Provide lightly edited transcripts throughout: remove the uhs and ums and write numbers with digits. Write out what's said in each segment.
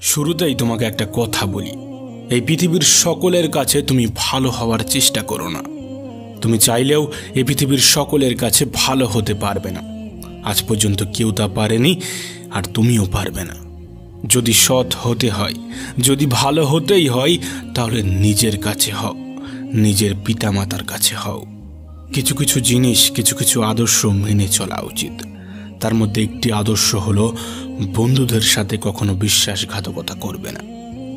শুরুতেই তোমাকে একটা কথা বলি, এই পৃথিবীর সকলের কাছে তুমি ভালো হওয়ার চেষ্টা করো না। তুমি চাইলেও এই পৃথিবীর সকলের কাছে ভালো হতে পারবে না। আজ পর্যন্ত কেউ তা পারেনি, আর তুমিও পারবে না। যদি সৎ হতে হয়, যদি ভালো হতেই হয়, তাহলে নিজের কাছে হও, নিজের পিতামাতার কাছে হও। কিছু কিছু জিনিস, কিছু কিছু আদর্শ মেনে চলা উচিত। তার মধ্যে একটি আদর্শ হলো বন্ধুদের সাথে কখনো বিশ্বাসঘাতকতা করবে না।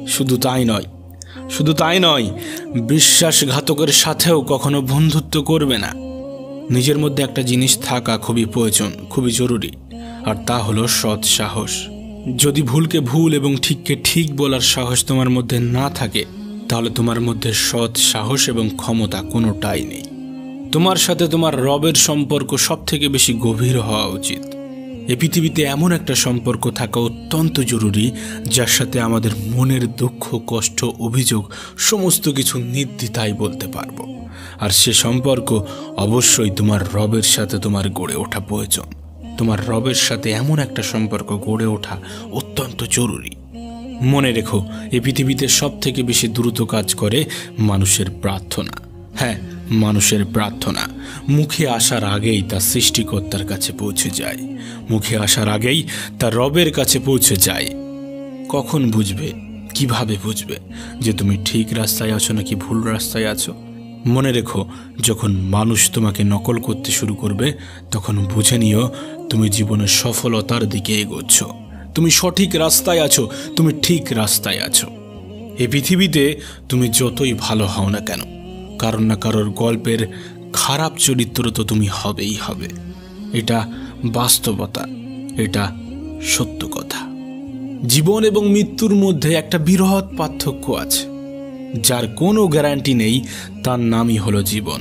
শুধু তাই নয়, বিশ্বাসঘাতকের সাথেও কখনো বন্ধুত্ব করবে না। নিজের মধ্যে একটা জিনিস থাকা খুবই প্রয়োজন, খুবই জরুরি, আর তা হলো সৎ সাহস। যদি ভুলকে ভুল এবং ঠিককে ঠিক বলার সাহস তোমার মধ্যে না থাকে, তাহলে তোমার মধ্যে সৎ সাহস এবং ক্ষমতা কোনোটাই নেই। তোমার সাথে তোমার রবের সম্পর্ক সব থেকে বেশি গভীর হওয়া উচিত। এই পৃথিবীতে এমন একটা সম্পর্ক থাকা অত্যন্ত জরুরি, যার সাথে আমাদের মনের দুঃখ, কষ্ট, অভিযোগ সমস্ত কিছু নির্দ্বিধায় বলতে পারবো। আর সে সম্পর্ক অবশ্যই তোমার রবের সাথে তোমার গড়ে ওঠা প্রয়োজন। তোমার রবের সাথে এমন একটা সম্পর্ক গড়ে ওঠা অত্যন্ত জরুরি। মনে রেখো, এই পৃথিবীতে সব থেকে বেশি দ্রুত কাজ করে মানুষের প্রার্থনা। হ্যাঁ, মানুষের প্রার্থনা মুখে আসার আগেই তা সৃষ্টিকর্তার কাছে পৌঁছে যায়, মুখে আসার আগেই তা রবের কাছে পৌঁছে যায়। কখন বুঝবে, কিভাবে বুঝবে যে তুমি ঠিক রাস্তায় আছো নাকি ভুল রাস্তায় আছো? মনে রেখো, যখন মানুষ তোমাকে নকল করতে শুরু করবে, তখন বুঝে নিও তুমি জীবনের সফলতার দিকে এগোচ্ছ। তুমি সঠিক রাস্তায় আছো, তুমি ঠিক রাস্তায় আছো। এই পৃথিবীতে তুমি যতই ভালো হও না কেন, কারণ না কারোর গল্পের খারাপ চরিত্র তো তুমি হবেই হবে। এটা বাস্তবতা, এটা সত্য কথা। জীবন এবং মৃত্যুর মধ্যে একটা বৃহৎ পার্থক্য আছে। যার কোনো গ্যারান্টি নেই, তার নামই হলো জীবন,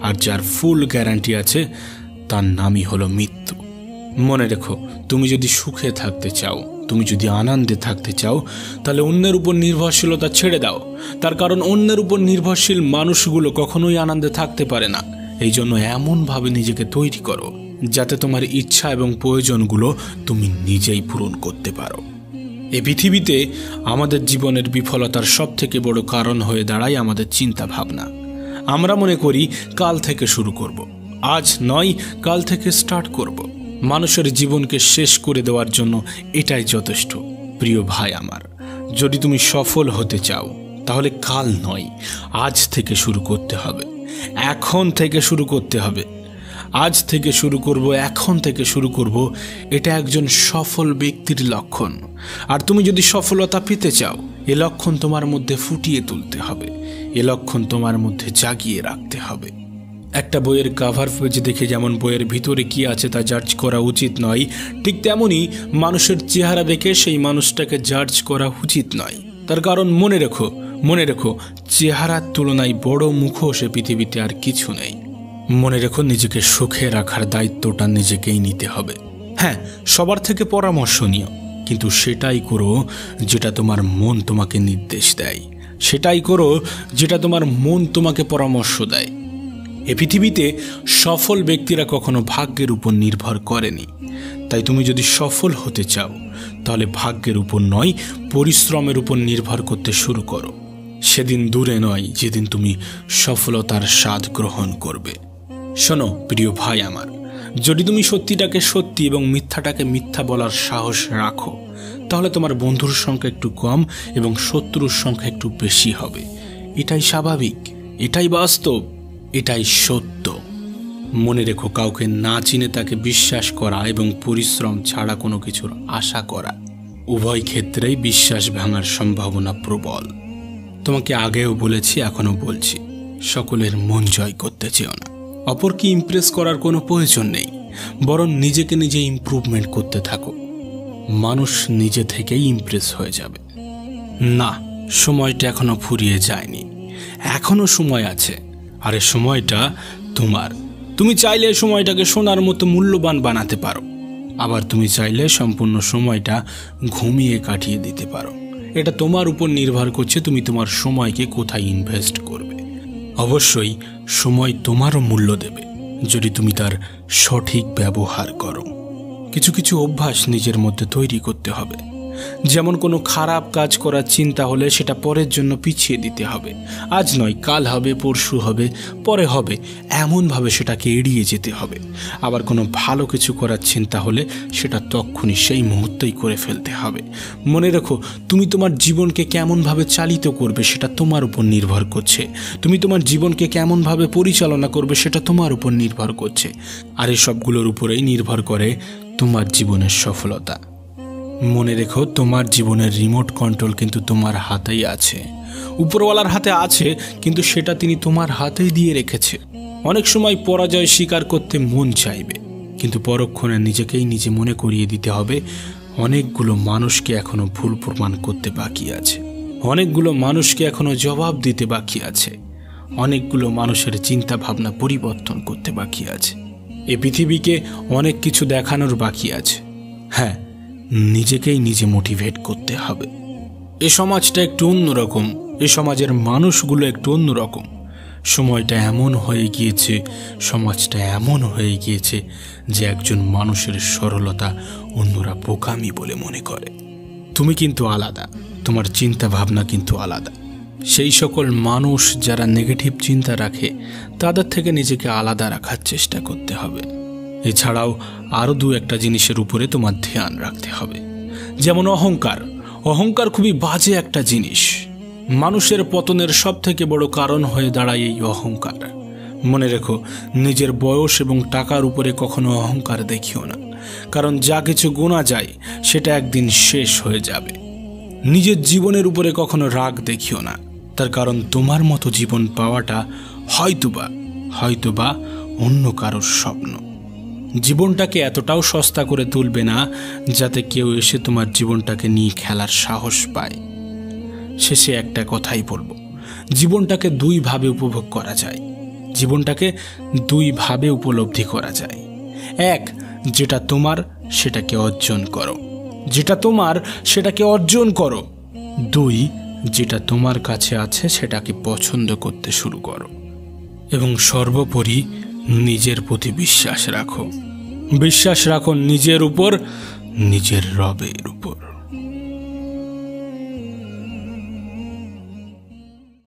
আর যার ফুল গ্যারান্টি আছে, তার নামই হলো মৃত্যু। মনে রেখো, তুমি যদি সুখে থাকতে চাও, তুমি যদি আনন্দে থাকতে চাও, তাহলে অন্যের উপর নির্ভরশীলতা ছেড়ে দাও। তার কারণ অন্যের উপর নির্ভরশীল মানুষগুলো কখনোই আনন্দে থাকতে পারে না। এই জন্য এমনভাবে নিজেকে তৈরি করো যাতে তোমার ইচ্ছা এবং প্রয়োজনগুলো তুমি নিজেই পূরণ করতে পারো। এই পৃথিবীতে আমাদের জীবনের বিফলতার সব থেকে বড় কারণ হয়ে দাঁড়ায় আমাদের চিন্তা ভাবনা। আমরা মনে করি কাল থেকে শুরু করব, আজ নয় কাল থেকে স্টার্ট করব। মানুষের জীবনকে শেষ করে দেওয়ার জন্য এটাই যথেষ্ট। প্রিয় ভাই আমার, যদি তুমি সফল হতে চাও, তাহলে কাল নয়, আজ থেকে শুরু করতে হবে, এখন থেকে শুরু করতে হবে। আজ থেকে শুরু করব, এখন থেকে শুরু করব, এটা একজন সফল ব্যক্তির লক্ষণ। আর তুমি যদি সফলতা পেতে চাও, এ লক্ষণ তোমার মধ্যে ফুটিয়ে তুলতে হবে, এ লক্ষণ তোমার মধ্যে জাগিয়ে রাখতে হবে। একটা বইয়ের কাভার পেজ দেখে যেমন বইয়ের ভিতরে কি আছে তা জাজ করা উচিত নয়, ঠিক তেমনি মানুষের চেহারা দেখে সেই মানুষটাকে জাজ করা উচিত নয়। তার কারণ মনে রেখো, চেহারার তুলনায় বড় মুখোশ এ পৃথিবীতে আর কিছু নেই। মনে রেখো, নিজেকে সুখে রাখার দায়িত্বটা নিজেকেই নিতে হবে। হ্যাঁ, সবার থেকে পরামর্শ নিও, কিন্তু সেটাই করো যেটা তোমার মন তোমাকে নির্দেশ দেয়, সেটাই করো যেটা তোমার মন তোমাকে পরামর্শ দেয়। এ পৃথিবীতে সফল ব্যক্তিরা কখনো ভাগ্যের উপর নির্ভর করেনি। তাই তুমি যদি সফল হতে চাও, তাহলে ভাগ্যের উপর নয়, পরিশ্রমের উপর নির্ভর করতে শুরু করো। সেদিন দূরে নয় যেদিন তুমি সফলতার স্বাদ গ্রহণ করবে। শোনো প্রিয় ভাই আমার, যদি তুমি সত্যিটাকে সত্যি এবং মিথ্যাটাকে মিথ্যা বলার সাহস রাখো, তাহলে তোমার বন্ধুর সংখ্যা একটু কম এবং শত্রুর সংখ্যা একটু বেশি হবে। এটাই স্বাভাবিক, এটাই বাস্তব, এটাই সত্য। মনে রেখো, কাউকে না চিনে তাকে বিশ্বাস করা এবং পরিশ্রম ছাড়া কোনো কিছুর আশা করা, উভয় ক্ষেত্রেই বিশ্বাস ভাঙার সম্ভাবনা প্রবল। তোমাকে আগেও বলেছি, এখনো বলছি, সকলের মন জয় করতে চেও না। অপরকে ইমপ্রেস করার কোনো প্রয়োজন নেই, বরং নিজেকে নিজে ইমপ্রুভমেন্ট করতে থাকো। মানুষ নিজে থেকেই ইমপ্রেস হয়ে যাবে। না, সময়টা এখনো ফুরিয়ে যায়নি, এখনো সময় আছে। আর এই সময়টা তোমার। তুমি চাইলে সময়টাকে সোনার মতো মূল্যবান বানাতে পারো, আবার তুমি চাইলে সম্পূর্ণ সময়টা ঘুমিয়ে কাটিয়ে দিতে পারো। এটা তোমার উপর নির্ভর করছে তুমি তোমার সময়কে কোথায় ইনভেস্ট করবে। অবশ্যই সময় তোমারও মূল্য দেবে যদি তুমি তার সঠিক ব্যবহার করো। কিছু কিছু অভ্যাস নিজের মধ্যে তৈরি করতে হবে। যেমন কোনো খারাপ কাজ করার চিন্তা হলে সেটা পরের জন্য পিছিয়ে দিতে হবে। আজ নয়, কাল হবে, পরশু হবে, পরে হবে, এমনভাবে সেটাকে এড়িয়ে যেতে হবে। আবার কোনো ভালো কিছু করার চিন্তা হলে সেটা তক্ষুনি সেই মুহূর্তেই করে ফেলতে হবে। মনে রেখো, তুমি তোমার জীবনকে কেমনভাবে চালিত করবে সেটা তোমার উপর নির্ভর করছে। তুমি তোমার জীবনকে কেমনভাবে পরিচালনা করবে সেটা তোমার উপর নির্ভর করছে। আর এই সবগুলোর উপরেই নির্ভর করে তোমার জীবনের সফলতা। মনে রেখো, তোমার জীবনের রিমোট কন্ট্রোল কিন্তু তোমার হাতেই আছে। উপরওয়ালার হাতে আছে, কিন্তু সেটা তিনি তোমার হাতেই দিয়ে রেখেছে। অনেক সময় পরাজয় স্বীকার করতে মন চাইবে, কিন্তু পরক্ষণে নিজেকেই নিজে মনে করিয়ে দিতে হবে অনেকগুলো মানুষকে এখনো ভুল প্রমাণ করতে বাকি আছে, অনেকগুলো মানুষকে এখনো জবাব দিতে বাকি আছে, অনেকগুলো মানুষের চিন্তা ভাবনা পরিবর্তন করতে বাকি আছে। এই পৃথিবীকে অনেক কিছু দেখানোর বাকি আছে। হ্যাঁ, নিজেকেই নিজে মোটিভেট করতে হবে। এ সমাজটা একটু অন্যরকম, এ সমাজের মানুষগুলো একটু অন্যরকম। সময়টা এমন হয়ে গিয়েছে, সমাজটা এমন হয়ে গিয়েছে যে একজন মানুষের সরলতা অন্যরা বোকামি বলে মনে করে। তুমি কিন্তু আলাদা, তোমার চিন্তা ভাবনা কিন্তু আলাদা। সেই সকল মানুষ যারা নেগেটিভ চিন্তা রাখে তাদের থেকে নিজেকে আলাদা রাখার চেষ্টা করতে হবে। এছাড়াও আরও দু একটা জিনিসের উপরে তোমার ধ্যান রাখতে হবে, যেমন অহংকার। অহংকার খুবই বাজে একটা জিনিস। মানুষের পতনের সব থেকে বড় কারণ হয়ে দাঁড়ায় এই অহংকার। মনে রেখো, নিজের বয়স এবং টাকার উপরে কখনো অহংকার দেখিও না, কারণ যা কিছু গোনা যায় সেটা একদিন শেষ হয়ে যাবে। নিজের জীবনের উপরে কখনো রাগ দেখিও না, তার কারণ তোমার মতো জীবন পাওয়াটা হয়তোবা অন্য কারোর স্বপ্ন। জীবনটাকে এতটাও সস্তা করে তুলবে না যাতে কেউ এসে তোমার জীবনটাকে নিয়ে খেলার সাহস পায়। শেষে একটা কথাই বলবো, জীবনটাকে দুইভাবে উপভোগ করা যায়, জীবনটাকে দুইভাবে উপলব্ধি করা যায়। এক, যেটা তোমার সেটাকে অর্জন করো, যেটা তোমার সেটাকে অর্জন করো। দুই, যেটা তোমার কাছে আছে সেটাকে পছন্দ করতে শুরু করো। এবং সর্বোপরি নিজের প্রতি বিশ্বাস রাখো। বিশ্বাস রাখো নিজের উপর, নিজের রবের উপর।